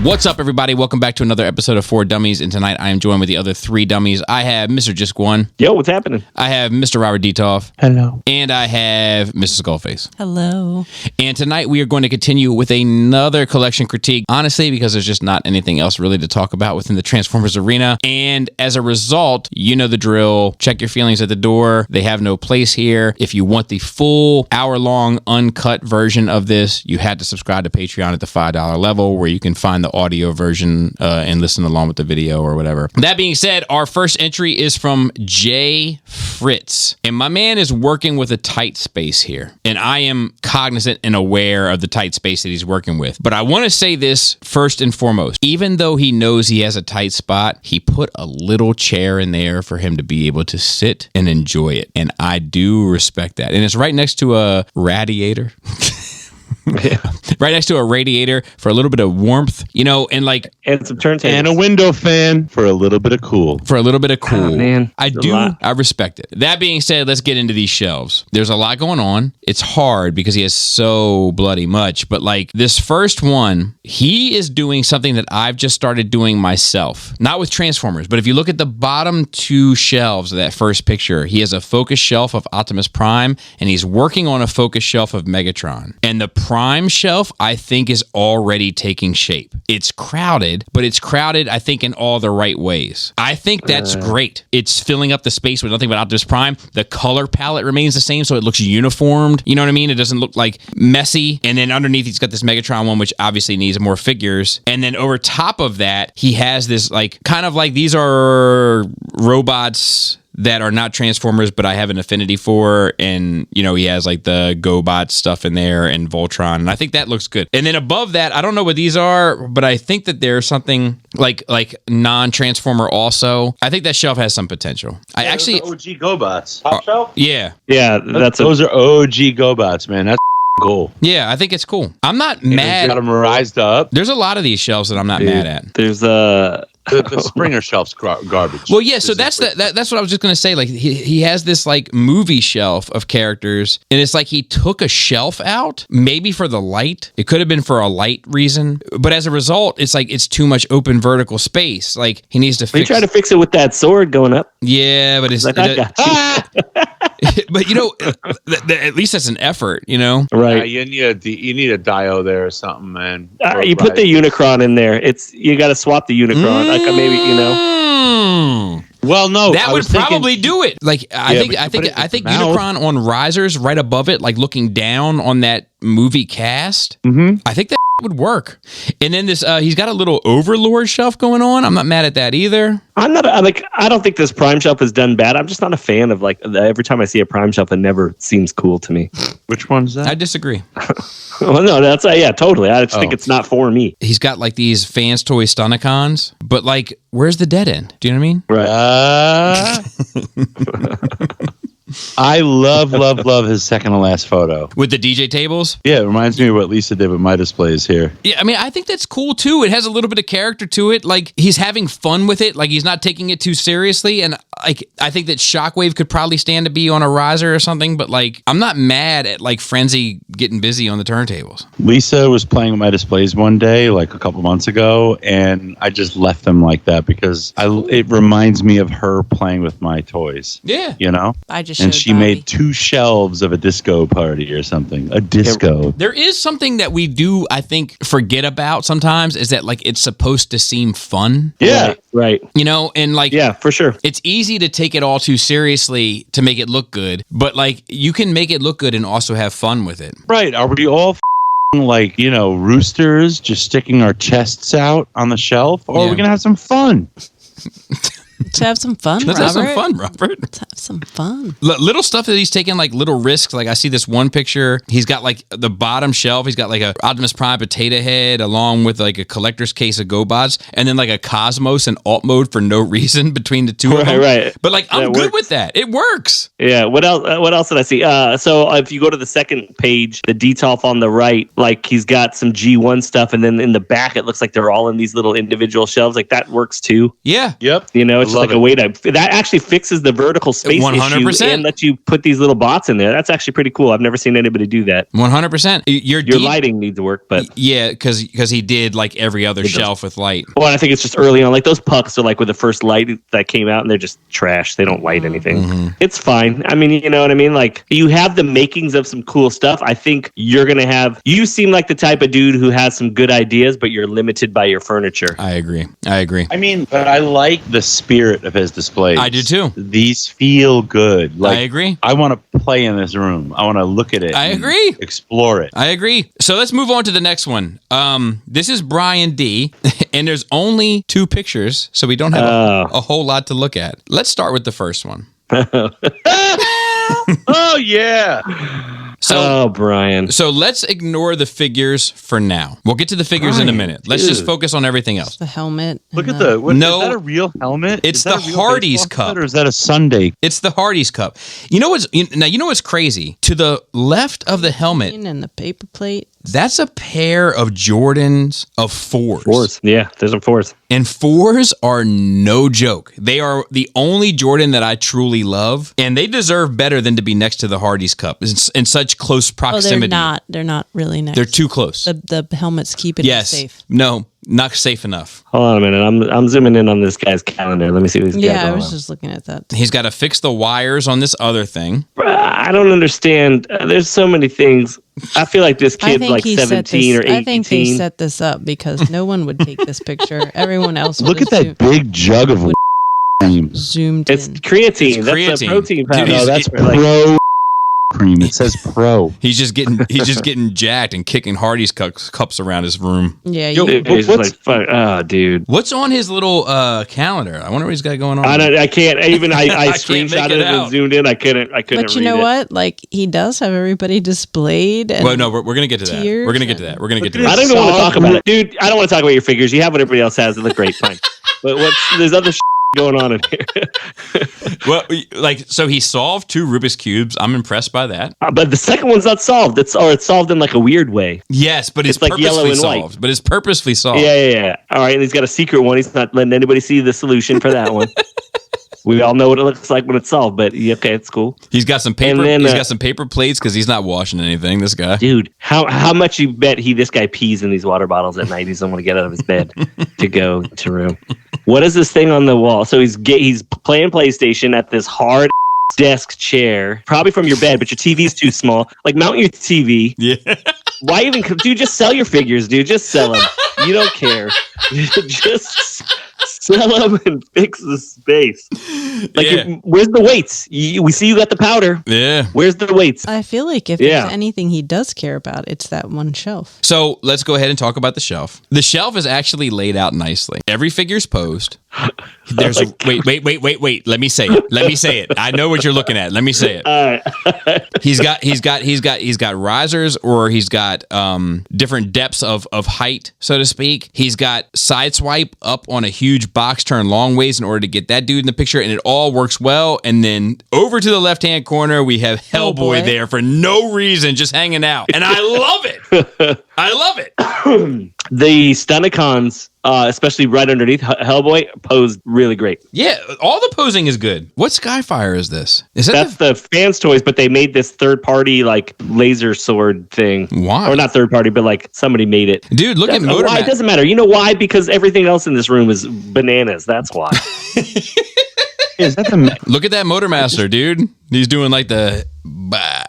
What's up, everybody? Welcome back to another episode of 4 Dummies, and tonight I am joined with the other 3 dummies. I have Mr. Just One. Yo, what's happening? I have Mr. Robert Detoff. Hello. And I have Mrs. Skullface. Hello. And tonight we are going to continue with another collection critique, honestly, because there's just not anything else really to talk about within the Transformers arena. And as a result, you know the drill. Check your feelings at the door. They have no place here. If you want the full hour-long uncut version of this, you had to subscribe to Patreon at the $5 level, where you can find the audio version and listen along with the video or whatever. That being said, our first entry is from J. Fritz. And my man is working with a tight space here. And I am cognizant and aware of the tight space that he's working with. But I want to say this first and foremost. Even though he knows he has a tight spot, he put a little chair in there for him to be able to sit and enjoy it. And I do respect that. And it's right next to a radiator. Yeah. Right next to a radiator for a little bit of warmth, you know, and some turntables and a window fan for a little bit of cool. Oh, man. I respect it. That being said, let's get into these shelves. There's a lot going on. It's hard because he has so bloody much, but this first one, he is doing something that I've just started doing myself. Not with Transformers, but if you look at the bottom 2 shelves of that first picture, he has a focus shelf of Optimus Prime, and he's working on a focus shelf of Megatron. And the Prime shelf, I think, is already taking shape. It's crowded, but it's crowded, I think, in all the right ways. I think that's great. It's filling up the space with nothing but Optimus Prime. The color palette remains the same, so it looks uniformed. You know what I mean? It doesn't look messy. And then underneath, he's got this Megatron one, which obviously needs more figures. And then over top of that, he has this these are robots that are not Transformers, but I have an affinity for, and he has the GoBot stuff in there and Voltron, and I think that looks good. And then above that, I don't know what these are, but I think that there's something like non-Transformer also. I think that shelf has some potential. Those are OG GoBots. Top shelf? Yeah, those are OG GoBots, man. That's cool. Yeah, I think it's cool. I'm not mad. Got them rised up. There's a lot of these shelves that I'm not mad at. There's the Springer shelf's garbage. Well, yeah, so that's what I was just going to say. He has this movie shelf of characters, and it's he took a shelf out, maybe for the light. It could have been for a light reason, but as a result, it's too much open vertical space. He needs to fix. He tried to fix it with that sword going up. Yeah, but it's but at least that's an effort, Right. You need a Dio there or something, man. You put the Unicron in there. You got to swap the Unicron. Well, no, that would probably do it. I think Unicron on risers right above it, looking down on that movie cast. Mm-hmm. I think that would work. And then this, he's got a little Overlord shelf going on. I'm not mad at that either. I don't think this Prime shelf is done bad. I'm just not a fan of every time I see a Prime shelf, it never seems cool to me. Which one's that? I disagree. Well, no, that's yeah, totally. I just think it's not for me. He's got these Fans Toy Stunticons, but where's the dead end? Do you know what I mean? Right. I love his second to last photo. With the DJ tables? Yeah, it reminds me of what Lisa did with my displays here. Yeah, I mean, I think that's cool, too. It has a little bit of character to it. He's having fun with it. He's not taking it too seriously. And, I think that Shockwave could probably stand to be on a riser or something. But, I'm not mad at, Frenzy getting busy on the turntables. Lisa was playing with my displays one day, a couple months ago. And I just left them like that because it reminds me of her playing with my toys. Yeah. I just and she made 2 shelves of a disco party or something. A disco. There is something that we do, I think, forget about sometimes, is that it's supposed to seem fun. Yeah. Right. And yeah, for sure. It's easy to take it all too seriously to make it look good, but you can make it look good and also have fun with it. Right. Are we all roosters just sticking our chests out on the shelf? Or are we going to have some fun? Let's have some fun, Let's have some fun, Robert. Let's have some fun. Little stuff that he's taking, little risks. I see this one picture. He's got the bottom shelf. He's got a Optimus Prime potato head along with a collector's case of GoBots, and then a Cosmos and alt mode for no reason between the two of them. Right. But I'm good with that. It works. Yeah. What else? What else did I see? So if you go to the second page, the Detoff on the right, he's got some G1 stuff, and then in the back it looks like they're all in these little individual shelves. That works too. Yeah. Yep. much like a way to that actually fixes the vertical space 100%. issue and lets you put these little bots in there. That's actually pretty cool. I've never seen anybody do that. 100%. Your lighting needs to work, but yeah, because he did like every other shelf with light. Well, I think it's just early on. Like those pucks are like with the first light that came out, and they're just trash. They don't light anything. Mm-hmm. It's fine. I mean, you know what I mean? Like you have the makings of some cool stuff. I think you're gonna have. You seem like the type of dude who has some good ideas, but you're limited by your furniture. I agree. I mean, but I like the spirit of his displays. I do too. These feel good. Like, I agree. I want to play in this room. I want to look at it. I agree. Explore it. I agree. So let's move on to the next one. This is Brian D, and there's only 2 pictures, so we don't have a whole lot to look at. Let's start with the first one. Oh yeah. So, Brian. So let's ignore the figures for now. We'll get to the figures in a minute. Let's just focus on everything else. The helmet. Look at the. is that a real helmet? It's Is that the a real Hardee's baseball cup. Or is that a Sunday? It's the Hardee's cup. You know what's crazy? To the left of the helmet, And the paper plate. that's a pair of Jordans of 4s. 4s. Yeah, there's some 4s. And 4s are no joke. They are the only Jordan that I truly love, and they deserve better than to be next to the Hardee's cup in such close proximity. They're not really nice. They're too close. The helmet's keeping it safe. No, not safe enough. Hold on a minute. I'm zooming in on this guy's calendar. Let me see what he's got Yeah, I going was on. just looking at that. He's got to fix the wires on this other thing. I don't understand. There's so many things. I feel like this kid's like 17 or 18. I think they set this up because no one would take this picture. Everyone else would Look at that big jug of cream. zoomed It's in. creatine. It's That's creatine. a protein Dude, powder. he's- No, that's Pro like cream. It says pro. He's just getting jacked and kicking Hardee's cups around his room. Yeah, Yo, you, it's just like fuck. Oh, dude. What's on his little calendar? I wonder what he's got going on. I can't even. I can't make screenshotted it it out. and zoomed in. I couldn't. but you read know it. what? Like he does have everybody displayed. And Well, no, we're gonna get to that. Tears We're gonna get to that. We're gonna get to I that. don't even want to talk about it, dude. I don't want to talk about your figures. You have what everybody else has. They look great, fine. But there's other going on in here. Well, so he solved 2 Rubik's cubes. I'm impressed by that. But the second one's not solved. It's solved in like a weird way. Yes, but it's It's like yellow purposely and white. solved. But it's purposely solved. Yeah. All right, and he's got a secret one. He's not letting anybody see the solution for that one. We all know what it looks like when it's solved, but okay, it's cool. He's got some paper. And then, He's got some paper plates because he's not washing anything. This guy. Dude, how much you bet this guy pees in these water bottles at night? He doesn't want to get out of his bed to go to room. What is this thing on the wall? So he's playing PlayStation at this hard desk chair, probably from your bed, but your TV's too small. Like mount your TV. Yeah. Why even? Dude, just sell your figures, dude. Just sell them. You don't care. Just sell them and fix the space. Like, Yeah. where's the weights? We see you got the powder. Yeah. Where's the weights? I feel like if Yeah. there's anything he does care about, it's that one shelf. So let's go ahead and talk about the shelf. The shelf is actually laid out nicely. Every figure's posed. There's wait. Let me say it. I know what you're looking at. Let me say it. All right. He's got risers, or he's got different depths of height, so to speak. He's got side swipe up on a huge box turn long ways in order to get that dude in the picture, and it all works well. And then over to the left hand corner, we have Hellboy boy. there for no reason, just hanging out, and I love it. I love it. The Stunicons, especially right underneath Hellboy, posed really great. Yeah, all the posing is good. What Skyfire is this? Is that That's the fans' toys, but they made this third-party like laser sword thing. Why? Or not third-party, but like somebody made it. dude? Look at Why? It Motor. doesn't matter. You know why? Because everything else in this room is bananas. That's why. Is that the Look at that Motormaster, dude. He's doing like the. Bah.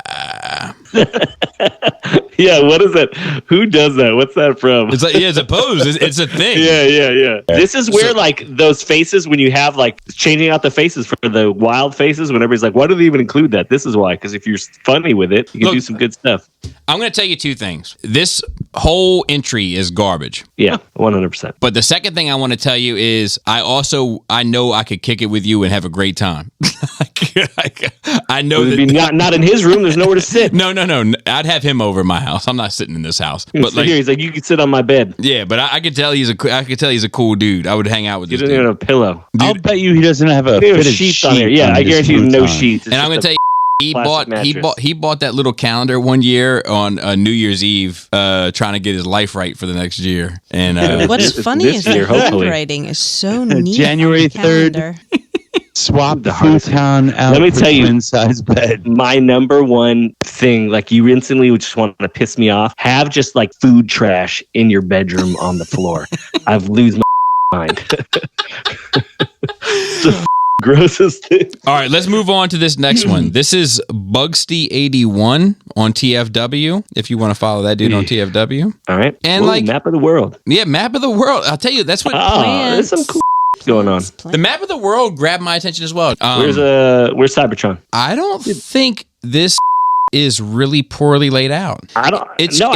Yeah, what is that? Who does that? What's that from? It's like it's a pose. It's a thing. Yeah. This is where like those faces, when you have like changing out the faces for the wild faces, when everybody's like, why do they even include that? This is why, because if you're funny with it, you can Look, do some good stuff. I'm going to tell you 2 things. This whole entry is garbage. Yeah, 100%. But the second thing I want to tell you is I know I could kick it with you and have a great time. I know It'd be that. not in his room. There's nowhere to sit. No. I'd have him over at my house. I'm not sitting in this house. But So here, he's like, you can sit on my bed. yeah, but I could tell he's a cool dude. I would hang out with You this don't even dude. have a pillow. I'll bet you he doesn't have a There are fitted sheets sheet on there. Yeah, I his guarantee you no futon. sheets. It's And I'm just going to tell you, He plastic mattress. bought that little calendar one year on New Year's Eve, trying to get his life right for the next year. And What's funny this is year, the hopefully. handwriting is so neat. January on the calendar. Swap the hardest thing. futon out. Let me for tell you- twin size bed. My number one thing, like you instantly would just want to piss me off, have just like food trash in your bedroom on the floor. I've lose my mind. It's the grossest thing. all right, let's move on to this next one. This is Bugsty81 on TFW. If you want to follow that dude on TFW. All right. And Ooh, like- map of the world. Yeah, map of the world. I'll tell you, that's what Oh, there's some cool going on. the map of the world grabbed my attention as well. Where's Cybertron? I don't think this is really poorly laid out. I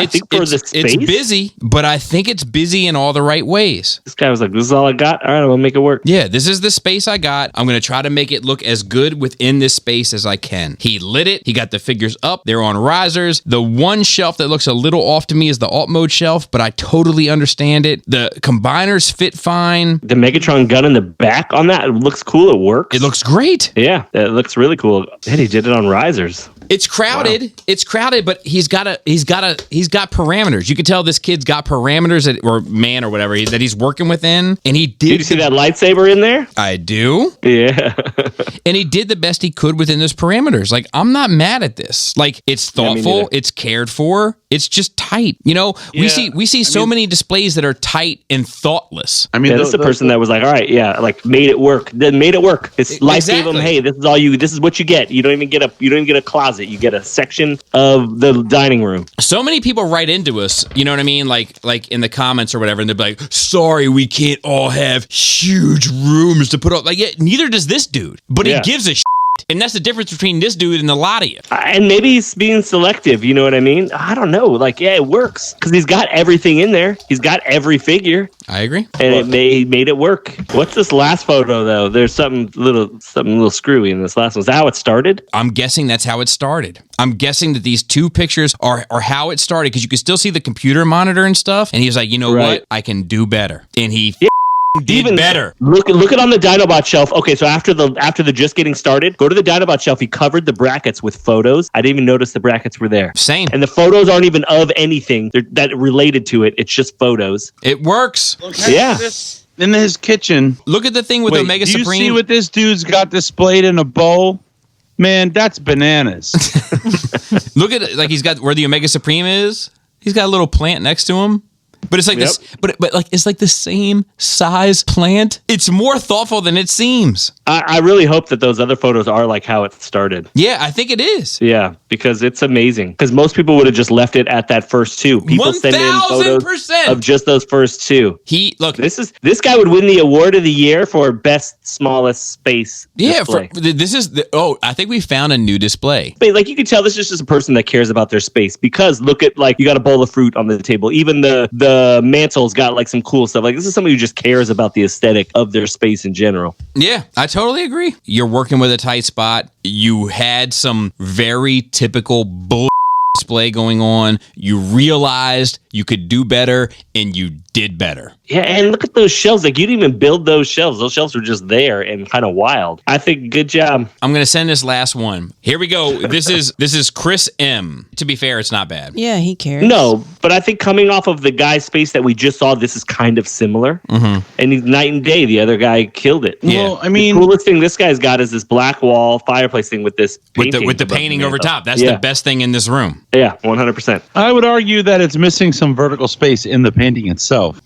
think for the space, it's busy, but I think it's busy in all the right ways. This guy was like, "This is all I got. All right, I'm gonna make it work." Yeah, this is the space I got. I'm going to try to make it look as good within this space as I can. He lit it. He got the figures up. They're on risers. The one shelf that looks a little off to me is the alt mode shelf, but I totally understand it. The combiners fit fine. The Megatron gun in the back on that, it looks cool. It works. It looks great. Yeah, it looks really cool. And he did it on risers. It's crowded. Wow. It's crowded, but he's got parameters. You can tell this kid's got parameters or man or whatever that he's working within, and he did. Did you see that lightsaber in there? I do. Yeah. And he did the best he could within those parameters. Like, I'm not mad at this. Like, it's thoughtful, it's cared for, it's just tight. You know, we see so many displays that are tight and thoughtless. I mean, this is a person that was like, all right, yeah, like made it work. Then made it work. It's life gave him, hey, this is what you get. You don't even get a closet. You get a section of the dining room. So many people write into us, you know what I mean? Like in the comments or whatever, and they'll be like, sorry, we can't all have huge rooms to put up. Like, yeah, neither does this dude. But he gives a shit. And that's the difference between this dude and a lot of you. And maybe he's being selective, you know what I mean? I don't know. Like, yeah, it works. Because he's got everything in there. He's got every figure. I agree. And he made it work. What's this last photo, though? There's something little screwy in this last one. Is that how it started? I'm guessing that's how it started. I'm guessing that these two pictures are how it started, because you can still see the computer monitor and stuff. And he was like, you know what? I can do better. And he did better. Look it on the Dinobot shelf. Okay, so after the just getting started, go to the Dinobot shelf. He covered the brackets with photos. I didn't even notice the brackets were there. Same. And the photos aren't even of anything that related to it. It's just photos. It works. Yeah. In his kitchen. Look at the thing with Omega do you Supreme. see what this dude's got displayed in a bowl? Man, that's bananas. Look at it, like he's got where the Omega Supreme is. He's got a little plant next to him. But it's like this, but like it's like the same size plant. It's more thoughtful than it seems. I really hope that those other photos are like how it started. Yeah, I think it is. Yeah, because it's amazing. Because most people would have just left it at that first two. People send in photos 1000%. of just those first two. This guy would win the award of the year for best smallest space. display. I think we found a new display. But like you can tell, this is just a person that cares about their space. Because look at like you got a bowl of fruit on the table. Even the mantle's got like some cool stuff. Like this is somebody who just cares about the aesthetic of their space in general. Yeah, I totally agree. You're working with a tight spot. You had some very typical bull display going on. You realized you could do better, and you did better. Yeah, and look at those shelves. Like you didn't even build those shelves. Those shelves were just there and kind of wild. I think good job. I'm gonna send this last one. Here we go. This is Chris M. To be fair, it's not bad. Yeah, he cares. No, but I think coming off of the guy's space that we just saw, this is kind of similar. Mm-hmm. And he's night and day. The other guy killed it. Yeah. Well, I mean, the coolest thing this guy's got is this black wall fireplace thing with this painting with the painting over top. That's the best thing in this room. Yeah, 100%. I would argue that it's missing some vertical space in the painting itself.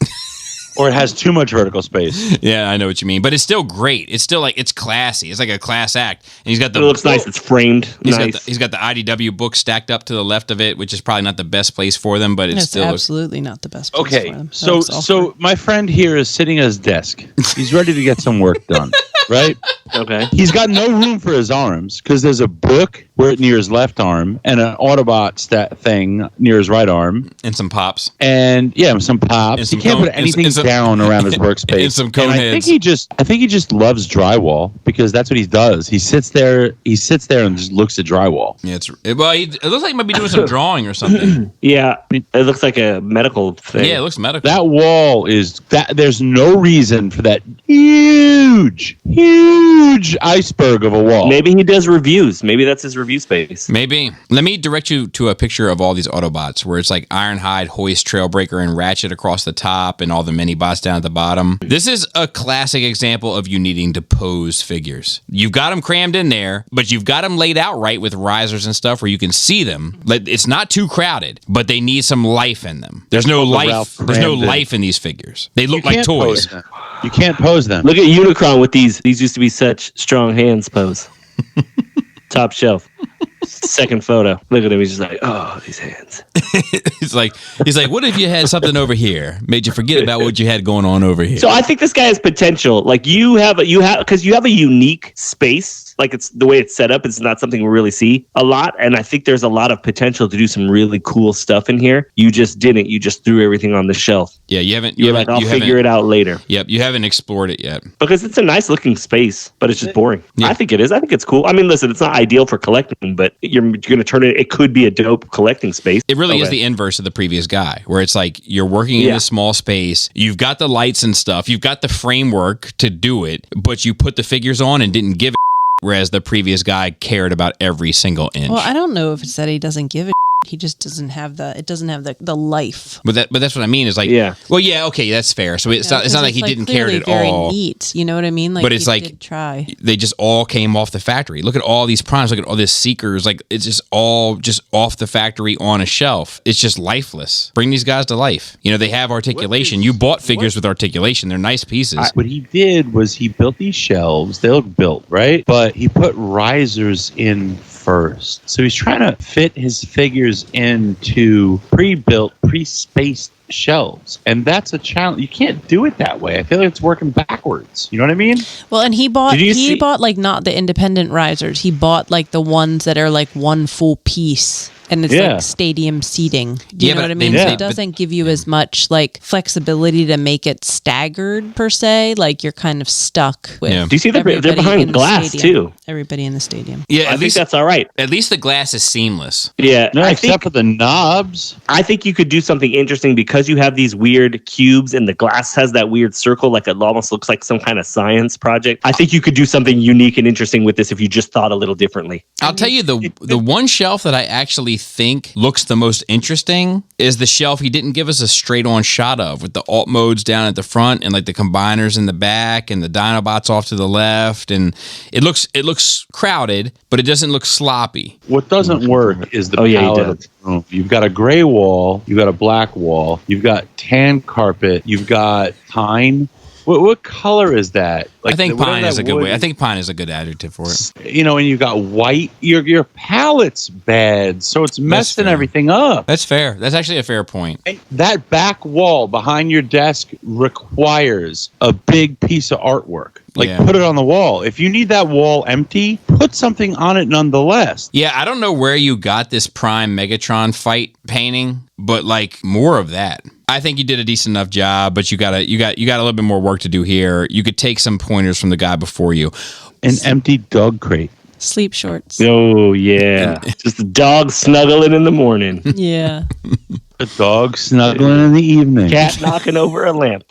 Or it has too much vertical space. Yeah, I know what you mean. But it's still great. It's still like, it's classy. It's like a class act. And he's got the... It looks nice. It's framed. He's got the IDW book stacked up to the left of it, which is probably not the best place for them, but it's still... absolutely not the best place for them. So my friend here is sitting at his desk. He's ready to get some work done, right? Okay. He's got no room for his arms because there's a book near his left arm and an Autobot thing near his right arm. And some pops. And some pops. And some he can't put anything down around his workspace. And some cone heads. I think he just loves drywall because that's what he does. He sits there and just looks at drywall. Yeah, it looks like he might be doing some drawing or something. Yeah, it looks like a medical thing. Yeah, it looks medical. That wall is that. There's no reason for that huge huge iceberg of a wall. Maybe he does reviews. Maybe that's his review space. Maybe. Let me direct you to a picture of all these Autobots where it's like Ironhide, Hoist, Trailbreaker, and Ratchet across the top and all the mini bots down at the bottom. This is a classic example of you needing to pose figures. You've got them crammed in there, but you've got them laid out right with risers and stuff where you can see them. It's not too crowded, but they need some life in them. There's no life. There's no life in these figures. They look like toys. You can't pose them. Look at Unicron with these. These used to be such strong hands pose. Top shelf. Second photo. Look at him. He's just like, oh, these hands. he's like, what if you had something over here? Made you forget about what you had going on over here. So I think this guy has potential. Like because you have a unique space. Like it's the way it's set up. It's not something we really see a lot. And I think there's a lot of potential to do some really cool stuff in here. You just didn't. You just threw everything on the shelf. Yeah, you haven't. You're like, I'll figure it out later. Yep, you haven't explored it yet. Because it's a nice looking space, but it's just boring. Yeah. I think it is. I think it's cool. I mean, listen, it's not ideal for collecting, but you're going to turn it. It could be a dope collecting space. It really is the inverse of the previous guy, where it's like you're working in a small space. You've got the lights and stuff. You've got the framework to do it, but you put the figures on and didn't give a whereas the previous guy cared about every single inch. Well, I don't know if it's that he doesn't give a he just doesn't have the life. But that's what I mean is like, well, yeah, okay, that's fair. So it's not like he didn't care at very all. Neat, you know what I mean? Like, but it's like did try. They just all came off the factory. Look at all these primes. Look at all these Seekers. Like it's just all just off the factory on a shelf. It's just lifeless. Bring these guys to life. You know, they have articulation. You bought figures with articulation. They're nice pieces. What he did was he built these shelves. They look built, right? But he put risers in first. So he's trying to fit his figures into pre-built, pre-spaced shelves, and that's a challenge. You can't do it that way. I feel like it's working backwards. You know what I mean? Well, and he bought like not the independent risers. He bought like the ones that are like one full piece. And it's like stadium seating. Do you know what I mean? So it doesn't give you as much like flexibility to make it staggered per se. Like you're kind of stuck with. Do you see they're behind glass too? Everybody in the stadium. Yeah, I think that's all right. At least the glass is seamless. Yeah, except for the knobs. I think you could do something interesting because you have these weird cubes and the glass has that weird circle, like it almost looks like some kind of science project. I think you could do something unique and interesting with this if you just thought a little differently. I'll tell you the one shelf that I actually think looks the most interesting is the shelf he didn't give us a straight on shot of, with the alt modes down at the front and like the combiners in the back and the Dinobots off to the left, and it looks crowded, but it doesn't look sloppy. What doesn't work is the palette of the room. You've got a gray wall, you've got a black wall, you've got tan carpet, you've got pine. What color is that? Like, I think pine is a good way. I think pine is a good adjective for it. You know, and you got white. Your palette's bad, so it's messing everything up. That's fair. That's actually a fair point. And that back wall behind your desk requires a big piece of artwork. Like, put it on the wall. If you need that wall empty, put something on it nonetheless. Yeah, I don't know where you got this Prime Megatron fight painting, but like more of that. I think you did a decent enough job, but you got a little bit more work to do here. You could take some pointers from the guy before you. An empty dog crate. Sleep shorts. Oh, yeah. Just a dog snuggling in the morning. Yeah. A dog snuggling in the evening. Cat knocking over a lamp.